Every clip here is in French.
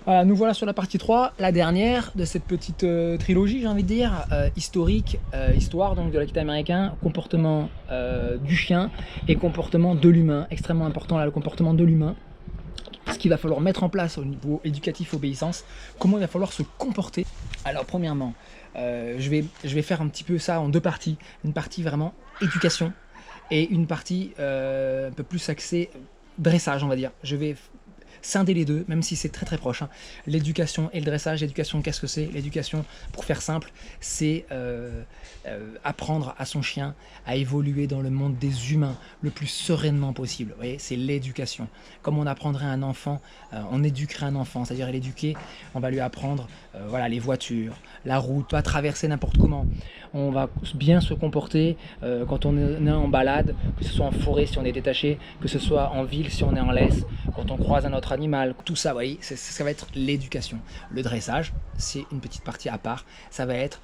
Voilà, nous voilà sur la partie 3, la dernière de cette petite trilogie, j'ai envie de dire, historique, histoire donc de l'Akita américain, comportement du chien et comportement de l'humain, extrêmement important là, le comportement de l'humain, ce qu'il va falloir mettre en place au niveau éducatif, obéissance, comment il va falloir se comporter. Alors premièrement, je vais faire un petit peu ça en deux parties, une partie vraiment éducation et une partie un peu plus axée dressage, on va dire. Je vais scinder les deux, même si c'est très très proche, hein. L'éducation et le dressage. L'éducation, qu'est-ce que c'est? L'éducation, pour faire simple, c'est apprendre à son chien à évoluer dans le monde des humains le plus sereinement possible. Vous voyez, c'est l'éducation. Comme on apprendrait à un enfant, on éduquerait un enfant, c'est-à-dire l'éduquer, on va lui apprendre voilà, les voitures, la route, pas traverser n'importe comment. On va bien se comporter quand on est en balade, que ce soit en forêt si on est détaché, que ce soit en ville si on est en laisse, quand on croise un autre animal, tout ça, vous voyez, ça va être l'éducation. Le dressage, c'est une petite partie à part, ça va être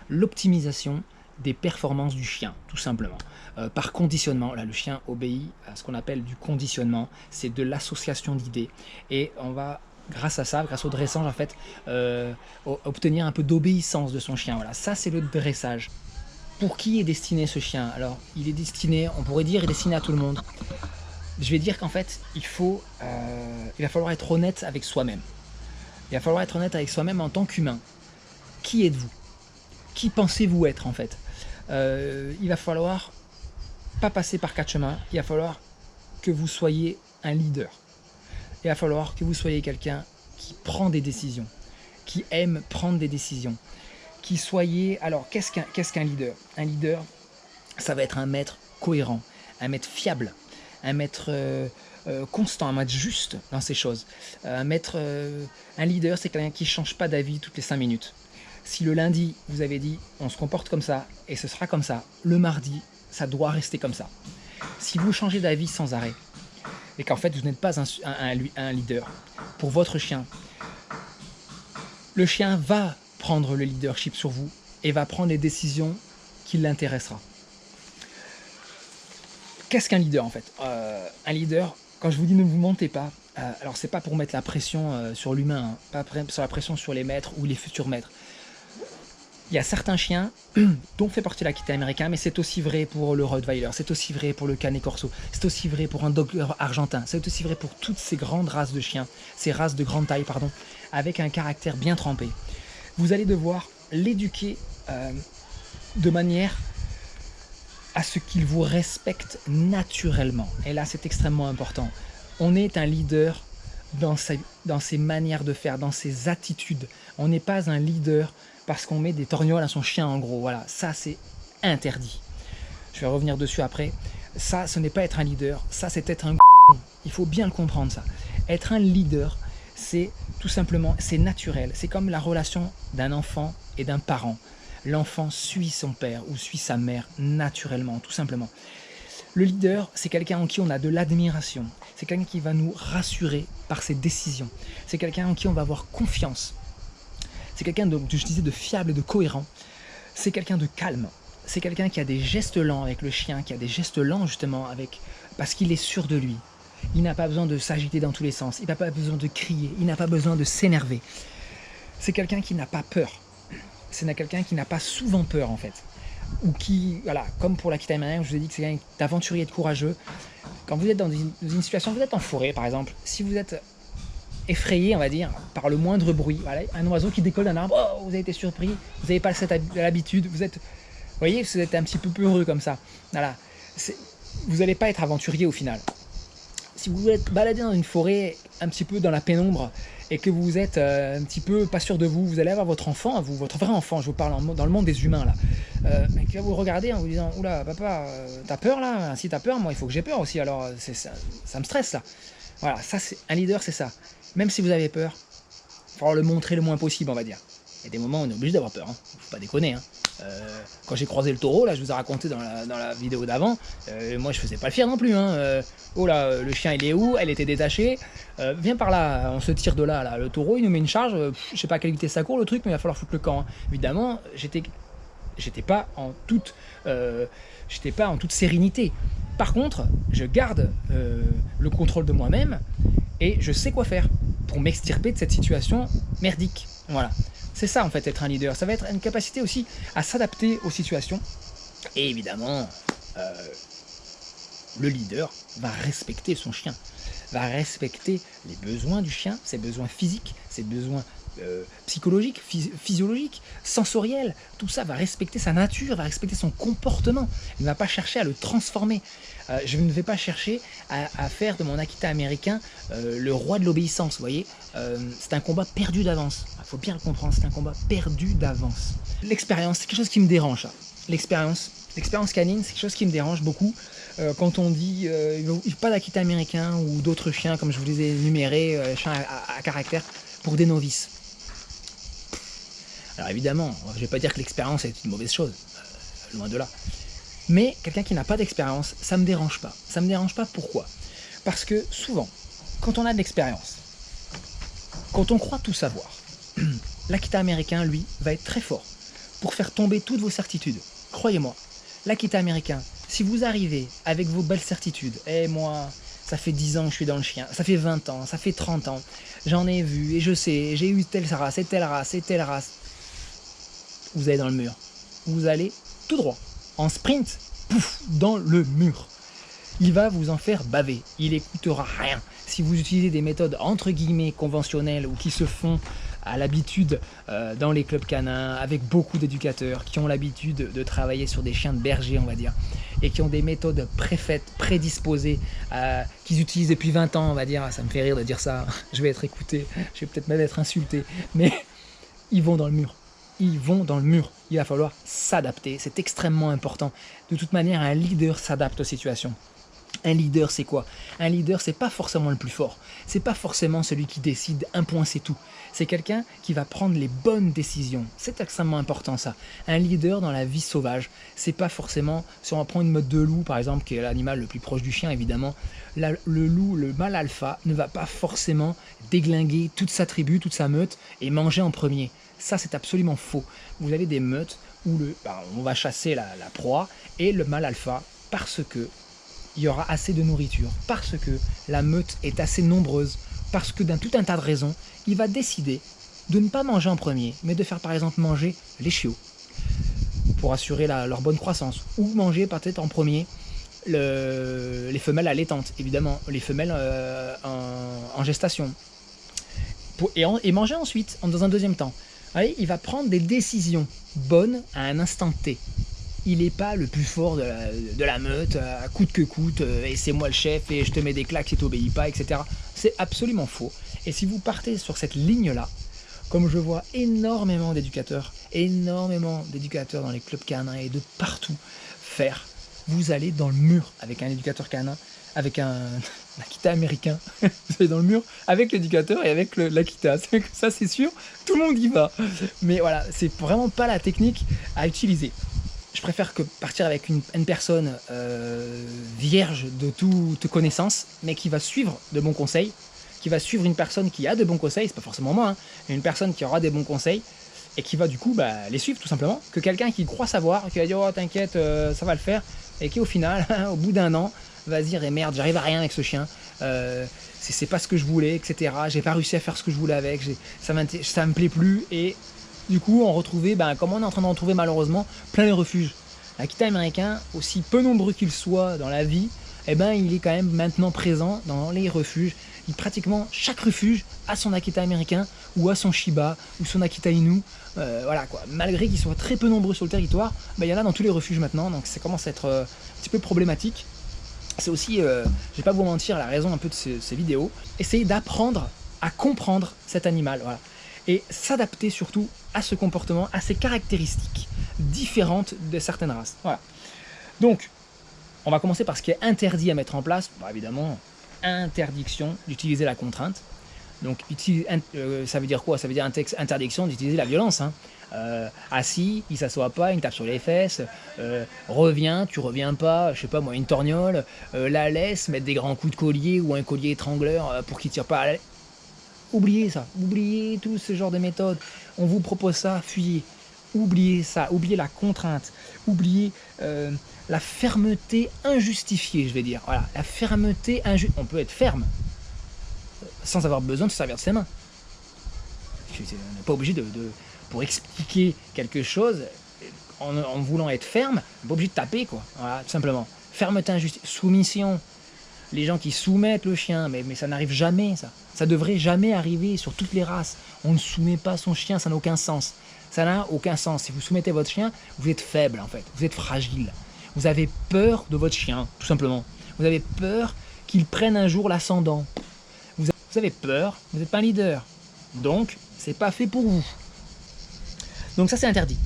l'optimisation des performances du chien, tout simplement. Par conditionnement, là le chien obéit à ce qu'on appelle du conditionnement, c'est de l'association d'idées, et on va grâce à ça, grâce au dressage en fait, obtenir un peu d'obéissance de son chien. Voilà, ça c'est le dressage. Pour qui est destiné ce chien? Alors, il est destiné, on pourrait dire, il est destiné à tout le monde. Je vais dire qu'en fait, il va falloir être honnête avec soi-même. Il va falloir être honnête avec soi-même en tant qu'humain. Qui êtes-vous? Qui pensez-vous être en fait? Il va falloir pas passer par quatre chemins. Il va falloir que vous soyez un leader. Il va falloir que vous soyez quelqu'un qui prend des décisions, qui aime prendre des décisions, qui soyez... Alors, qu'est-ce qu'un leader? Un leader, ça va être un maître cohérent, un maître fiable, un maître constant, un maître juste dans ces choses. Un leader, c'est quelqu'un qui ne change pas d'avis toutes les 5 minutes. Si le lundi, vous avez dit, on se comporte comme ça, et ce sera comme ça, le mardi, ça doit rester comme ça. Si vous changez d'avis sans arrêt, et qu'en fait, vous n'êtes pas un leader pour votre chien, le chien va prendre le leadership sur vous et va prendre les décisions qui l'intéressera. Qu'est-ce qu'un leader en fait? Un leader, quand je vous dis ne vous mentez pas, alors c'est pas pour mettre la pression sur l'humain, hein, pas sur la pression sur les maîtres ou les futurs maîtres. Il y a certains chiens dont fait partie l'Akita américain, mais c'est aussi vrai pour le Rottweiler, c'est aussi vrai pour le Canet Corso, c'est aussi vrai pour un Dog argentin, c'est aussi vrai pour toutes ces grandes races de chiens, ces races de grande taille, pardon, avec un caractère bien trempé. Vous allez devoir l'éduquer de manière à ce qu'il vous respecte naturellement. Et là, c'est extrêmement important. On est un leader dans ses manières de faire, dans ses attitudes. On n'est pas un leader parce qu'on met des torgnoles à son chien, en gros. Voilà, ça, c'est interdit. Je vais revenir dessus après. Ça, ce n'est pas être un leader. Ça, c'est être un... Il faut bien le comprendre, ça. Être un leader, c'est tout simplement, c'est naturel. C'est comme la relation d'un enfant et d'un parent. L'enfant suit son père ou suit sa mère naturellement, tout simplement. Le leader, c'est quelqu'un en qui on a de l'admiration. C'est quelqu'un qui va nous rassurer par ses décisions. C'est quelqu'un en qui on va avoir confiance. C'est quelqu'un, je disais, de fiable et de cohérent. C'est quelqu'un de calme. C'est quelqu'un qui a des gestes lents avec le chien, qui a des gestes lents justement parce qu'il est sûr de lui. Il n'a pas besoin de s'agiter dans tous les sens. Il n'a pas besoin de crier. Il n'a pas besoin de s'énerver. C'est quelqu'un qui n'a pas peur. C'est quelqu'un qui n'a pas souvent peur en fait. Ou qui, voilà, comme pour l'Akita américain, je vous ai dit que c'est quelqu'un d'aventurier et de courageux. Quand vous êtes dans une situation, vous êtes en forêt par exemple, si vous êtes effrayé, on va dire, par le moindre bruit, voilà, un oiseau qui décolle d'un arbre, oh, vous avez été surpris, vous n'avez pas l'habitude, vous voyez, vous êtes un petit peu peureux comme ça. Voilà. Vous n'allez pas être aventurier au final. Si vous vous êtes baladé dans une forêt, un petit peu dans la pénombre, et que vous êtes un petit peu pas sûr de vous, vous allez avoir votre enfant, votre vrai enfant, je vous parle dans le monde des humains là, qui va vous regarder en vous disant, oula papa, t'as peur là? Si t'as peur, moi il faut que j'ai peur aussi, alors ça me stresse là. Voilà, ça c'est un leader, c'est ça. Même si vous avez peur, il va falloir le montrer le moins possible, on va dire. Il y a des moments où on est obligé d'avoir peur, hein. Faut pas déconner, hein. Quand j'ai croisé le taureau, là, je vous ai raconté dans la vidéo d'avant, moi je faisais pas le fier non plus, hein. Oh là, le chien il est où? Elle était détachée. Viens par là, on se tire de là, là. Le taureau il nous met une charge, je sais pas à quelle vitesse ça court le truc, mais il va falloir foutre le camp, hein. Évidemment, j'étais pas en toute sérénité. Par contre, je garde le contrôle de moi-même et je sais quoi faire. pour m'extirper de cette situation merdique. Voilà. C'est ça en fait être un leader. Ça va être une capacité aussi à s'adapter aux situations. Et évidemment, le leader va respecter son chien, va respecter les besoins du chien, ses besoins physiques, ses besoins psychologiques, physiologiques, sensoriels. Tout ça va respecter sa nature, va respecter son comportement. Il ne va pas chercher à le transformer. Je ne vais pas chercher à faire de mon Akita américain le roi de l'obéissance, vous voyez. C'est un combat perdu d'avance. Il faut bien le comprendre, c'est un combat perdu d'avance. L'expérience, c'est quelque chose qui me dérange. L'expérience canine, c'est quelque chose qui me dérange beaucoup. Quand on dit pas d'Akita américain ou d'autres chiens, comme je vous les ai énumérés, chiens à caractère, pour des novices. Alors évidemment, je ne vais pas dire que l'expérience est une mauvaise chose, loin de là. Mais quelqu'un qui n'a pas d'expérience, ça ne me dérange pas. Ça ne me dérange pas, pourquoi? Parce que souvent, quand on a de l'expérience, quand on croit tout savoir, l'Akita américain, lui, va être très fort pour faire tomber toutes vos certitudes. Croyez-moi, l'Akita américain, si vous arrivez avec vos belles certitudes, moi, ça fait 10 ans que je suis dans le chien, ça fait 20 ans, ça fait 30 ans, j'en ai vu et je sais, j'ai eu telle race et telle race et telle race, vous allez dans le mur. Vous allez tout droit, en sprint, pouf, dans le mur. Il va vous en faire baver, il n'écoutera rien. Si vous utilisez des méthodes entre guillemets conventionnelles ou qui se font à l'habitude dans les clubs canins, avec beaucoup d'éducateurs qui ont l'habitude de travailler sur des chiens de berger, on va dire, et qui ont des méthodes préfaites, prédisposées, qu'ils utilisent depuis 20 ans, on va dire, ça me fait rire de dire ça, je vais être écouté, je vais peut-être même être insulté, mais ils vont dans le mur. Ils vont dans le mur. Il va falloir s'adapter, c'est extrêmement important. De toute manière, un leader s'adapte aux situations. Un leader, c'est quoi? Un leader, c'est pas forcément le plus fort. C'est pas forcément celui qui décide, un point, c'est tout. C'est quelqu'un qui va prendre les bonnes décisions. C'est extrêmement important, ça. Un leader dans la vie sauvage, c'est pas forcément... Si on prend une meute de loup, par exemple, qui est l'animal le plus proche du chien, évidemment, le loup, le mâle alpha, ne va pas forcément déglinguer toute sa tribu, toute sa meute, et manger en premier. Ça, c'est absolument faux. Vous avez des meutes où on va chasser la proie, et le mâle alpha, parce que il y aura assez de nourriture, parce que la meute est assez nombreuse, parce que d'un tout un tas de raisons, il va décider de ne pas manger en premier, mais de faire par exemple manger les chiots, pour assurer leur bonne croissance, ou manger peut-être en premier les femelles allaitantes, évidemment, les femelles en gestation, et manger ensuite, dans un deuxième temps. Allez, il va prendre des décisions bonnes à un instant T. Il n'est pas le plus fort de la meute, à coûte que coûte, et c'est moi le chef, et je te mets des claques si tu n'obéis pas, etc. C'est absolument faux. Et si vous partez sur cette ligne-là, comme je vois énormément d'éducateurs dans les clubs canins et de partout faire, vous allez dans le mur avec un éducateur canin, avec un Akita américain. Vous allez dans le mur avec l'éducateur et avec l'Akita. Ça, c'est sûr, tout le monde y va. Mais voilà, c'est vraiment pas la technique à utiliser. Je préfère partir avec une personne vierge de toute connaissance, mais qui va suivre de bons conseils, qui va suivre une personne qui a de bons conseils, c'est pas forcément moi, mais une personne qui aura des bons conseils, et qui va du coup les suivre tout simplement, que quelqu'un qui croit savoir, qui va dire « Oh t'inquiète, ça va le faire », et qui au final, au bout d'un an, va se dire « merde, j'arrive à rien avec ce chien, c'est pas ce que je voulais, etc. J'ai pas réussi à faire ce que je voulais avec, ça me plaît plus », et du coup, on retrouvait, comme on est en train de retrouver malheureusement, plein de refuges. L'Akita américain, aussi peu nombreux qu'il soit dans la vie, il est quand même maintenant présent dans les refuges. Pratiquement chaque refuge a son Akita américain, ou a son Shiba, ou son Akita Inu. Voilà quoi. Malgré qu'ils soient très peu nombreux sur le territoire, il y en a dans tous les refuges maintenant, donc ça commence à être un petit peu problématique. C'est aussi, je vais pas vous mentir, la raison un peu de ces vidéos. Essayez d'apprendre à comprendre cet animal. Voilà. Et s'adapter surtout à ce comportement, à ces caractéristiques différentes de certaines races. Voilà. Donc, on va commencer par ce qui est interdit à mettre en place. Évidemment, interdiction d'utiliser la contrainte. Donc, ça veut dire quoi? Ça veut dire interdiction d'utiliser la violence. Assis, il s'assoit pas, il me tape sur les fesses, reviens, tu reviens pas, je sais pas moi, une torgnole, la laisse, mettre des grands coups de collier ou un collier étrangleur pour qu'il tire pas à la... Oubliez ça, oubliez tout ce genre de méthodes. On vous propose ça, fuyez. Oubliez ça, oubliez la contrainte, oubliez la fermeté injustifiée, je vais dire. Voilà, la fermeté injustifiée. On peut être ferme, sans avoir besoin de se servir de ses mains. On n'est pas obligé pour expliquer quelque chose, en voulant être ferme, on n'est pas obligé de taper, quoi. Voilà, tout simplement. Fermeté, injustice, soumission. Les gens qui soumettent le chien, mais ça n'arrive jamais, ça. Ça devrait jamais arriver sur toutes les races. On ne soumet pas son chien, ça n'a aucun sens. Ça n'a aucun sens. Si vous soumettez votre chien, vous êtes faible, en fait. Vous êtes fragile. Vous avez peur de votre chien, tout simplement. Vous avez peur qu'il prenne un jour l'ascendant. Vous avez peur, vous n'êtes pas un leader. Donc, c'est pas fait pour vous. Donc ça, c'est interdit.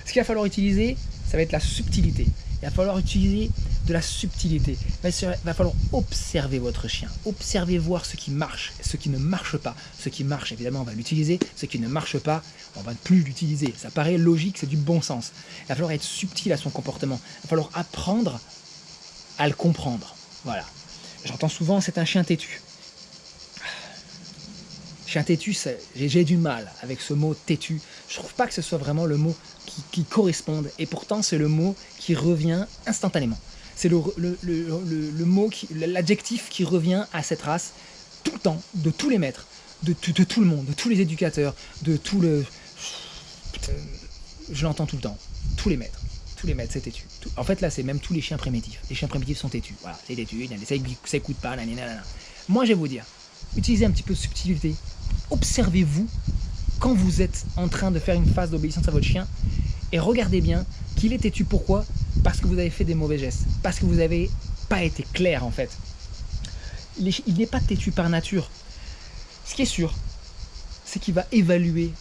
Ce qu'il va falloir utiliser, ça va être la subtilité. Il va falloir utiliser de la subtilité. Il va falloir observer votre chien. Observer, voir ce qui marche, ce qui ne marche pas. Ce qui marche, évidemment, on va l'utiliser. Ce qui ne marche pas, on ne va plus l'utiliser. Ça paraît logique, c'est du bon sens. Il va falloir être subtil à son comportement. Il va falloir apprendre à le comprendre. Voilà. J'entends souvent, c'est un chien têtu. Chien têtu, j'ai du mal avec ce mot têtu. Je trouve pas que ce soit vraiment le mot qui corresponde. Et pourtant, c'est le mot qui revient instantanément. C'est le mot, l'adjectif qui revient à cette race tout le temps, de tous les maîtres, de tout le monde, de tous les éducateurs, de tout le... je l'entends tout le temps. Tous les maîtres, c'est têtu. En fait, là, c'est même tous les chiens primitifs. Les chiens primitifs sont têtus. Voilà, c'est têtu, ça écoute pas, nanana. Moi, je vais vous dire, utilisez un petit peu de subtilité. Observez-vous quand vous êtes en train de faire une phase d'obéissance à votre chien et regardez bien qu'il est têtu. Pourquoi? Parce que vous avez fait des mauvais gestes, parce que vous n'avez pas été clair en fait. Il n'est pas têtu par nature. Ce qui est sûr, c'est qu'il va évaluer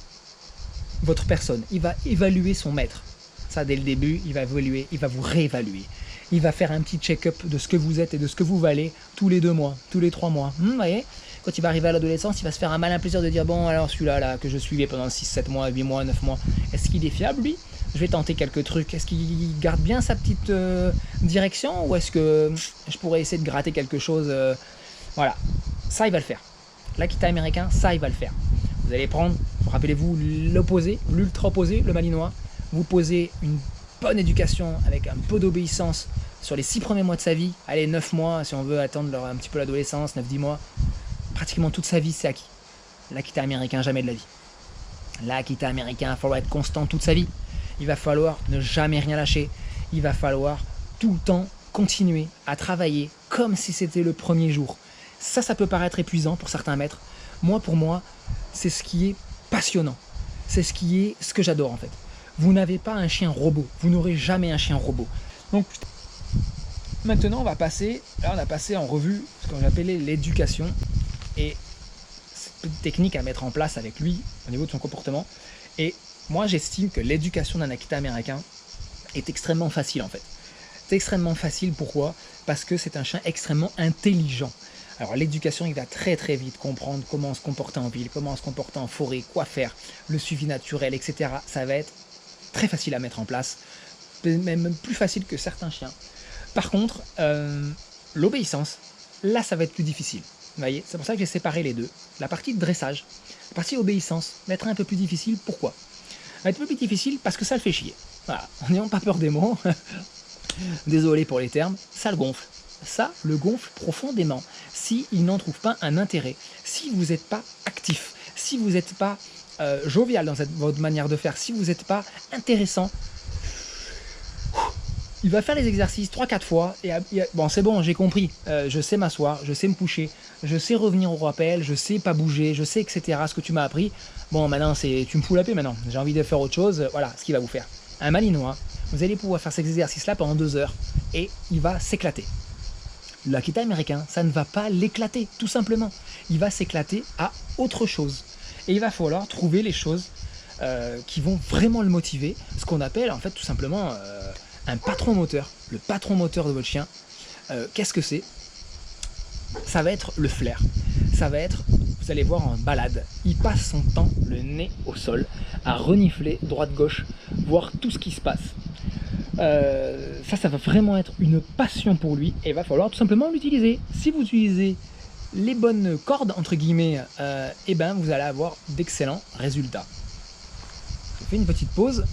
votre personne, il va évaluer son maître. Ça, dès le début, il va évaluer, il va vous réévaluer. Il va faire un petit check-up de ce que vous êtes et de ce que vous valez tous les 2 mois, tous les 3 mois. Vous voyez, quand il va arriver à l'adolescence, il va se faire un malin plaisir de dire bon, alors celui-là là, que je suivais pendant 6, 7 mois, 8 mois, 9 mois, est-ce qu'il est fiable lui? Je vais tenter quelques trucs. Est-ce qu'il garde bien sa petite direction ou est-ce que je pourrais essayer de gratter quelque chose Voilà, ça il va le faire. L'Akita américain, ça il va le faire. Vous allez prendre, rappelez-vous, l'opposé, l'ultra-opposé, le malinois. Vous posez une bonne éducation avec un peu d'obéissance sur les 6 premiers mois de sa vie. Allez, 9 mois si on veut attendre un petit peu l'adolescence, 9-10 mois. Pratiquement toute sa vie, c'est acquis. L'Akita américain, jamais de la vie. L'Akita américain, il va falloir être constant toute sa vie. Il va falloir ne jamais rien lâcher. Il va falloir tout le temps continuer à travailler comme si c'était le premier jour. Ça peut paraître épuisant pour certains maîtres. Moi, pour moi, c'est ce qui est passionnant. C'est ce que j'adore en fait. Vous n'avez pas un chien robot. Vous n'aurez jamais un chien robot. Donc, maintenant, on a passé en revue ce qu'on appelait l'éducation et cette petite technique à mettre en place avec lui au niveau de son comportement. Et moi, j'estime que l'éducation d'un Akita américain est extrêmement facile en fait. C'est extrêmement facile, pourquoi? Parce que c'est un chien extrêmement intelligent. Alors l'éducation, il va très très vite comprendre comment se comporter en ville, comment se comporter en forêt, quoi faire, le suivi naturel, etc. Ça va être très facile à mettre en place, même plus facile que certains chiens. Par contre, l'obéissance, là ça va être plus difficile. Vous voyez, c'est pour ça que j'ai séparé les deux. La partie de dressage, la partie obéissance va être un peu plus difficile. Pourquoi? Va être un peu plus difficile parce que ça le fait chier. Voilà, n'ayons pas peur des mots. Désolé pour les termes, ça le gonfle. Ça le gonfle profondément. S'il n'en trouve pas un intérêt, si vous n'êtes pas actif, si vous n'êtes pas jovial dans votre manière de faire, si vous n'êtes pas intéressant, il va faire les exercices 3-4 fois et bon c'est bon, j'ai compris, je sais m'asseoir, je sais me coucher, je sais revenir au rappel, je sais pas bouger, je sais etc. ce que tu m'as appris. Bon maintenant tu me fous la paix maintenant, j'ai envie de faire autre chose, voilà ce qu'il va vous faire. Un malinois, vous allez pouvoir faire ces exercices là pendant 2 heures et il va s'éclater. L'Akita américain, ça ne va pas l'éclater, tout simplement. Il va s'éclater à autre chose. Et il va falloir trouver les choses qui vont vraiment le motiver, ce qu'on appelle en fait tout simplement un patron moteur. Le patron moteur de votre chien, qu'est-ce que c'est? Ça va être le flair. Ça va être, vous allez voir en balade, il passe son temps le nez au sol, à renifler droite-gauche, voir tout ce qui se passe. Ça va vraiment être une passion pour lui et il va falloir tout simplement l'utiliser. Si vous utilisez les bonnes cordes, entre guillemets, et ben vous allez avoir d'excellents résultats. Je fais une petite pause,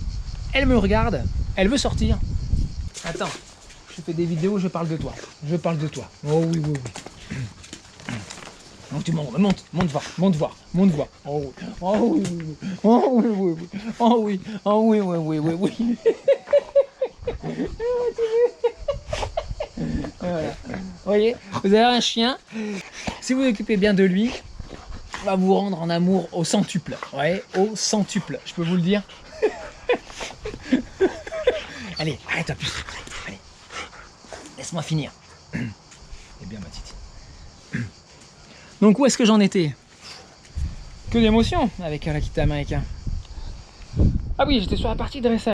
elle me regarde, elle veut sortir. Attends, je fais des vidéos, je parle de toi. Je parle de toi. Oh oui, oui, oui. Donc tu montes, monte voir. Oh oui, oh oui, oh oui, oui, oui. Oh oui, oh oui, oui, oui, oui, oui. Voilà. Vous voyez, vous avez un chien, si vous vous occupez bien de lui, il va vous rendre en amour au centuple. Ouais, au centuple, je peux vous le dire. Allez, arrête-toi plus. Allez, laisse-moi finir. Eh bien, ma petite. Donc, où est-ce que j'en étais? Que d'émotions avec l'Akita américain. Ah oui, j'étais sur la partie dressage.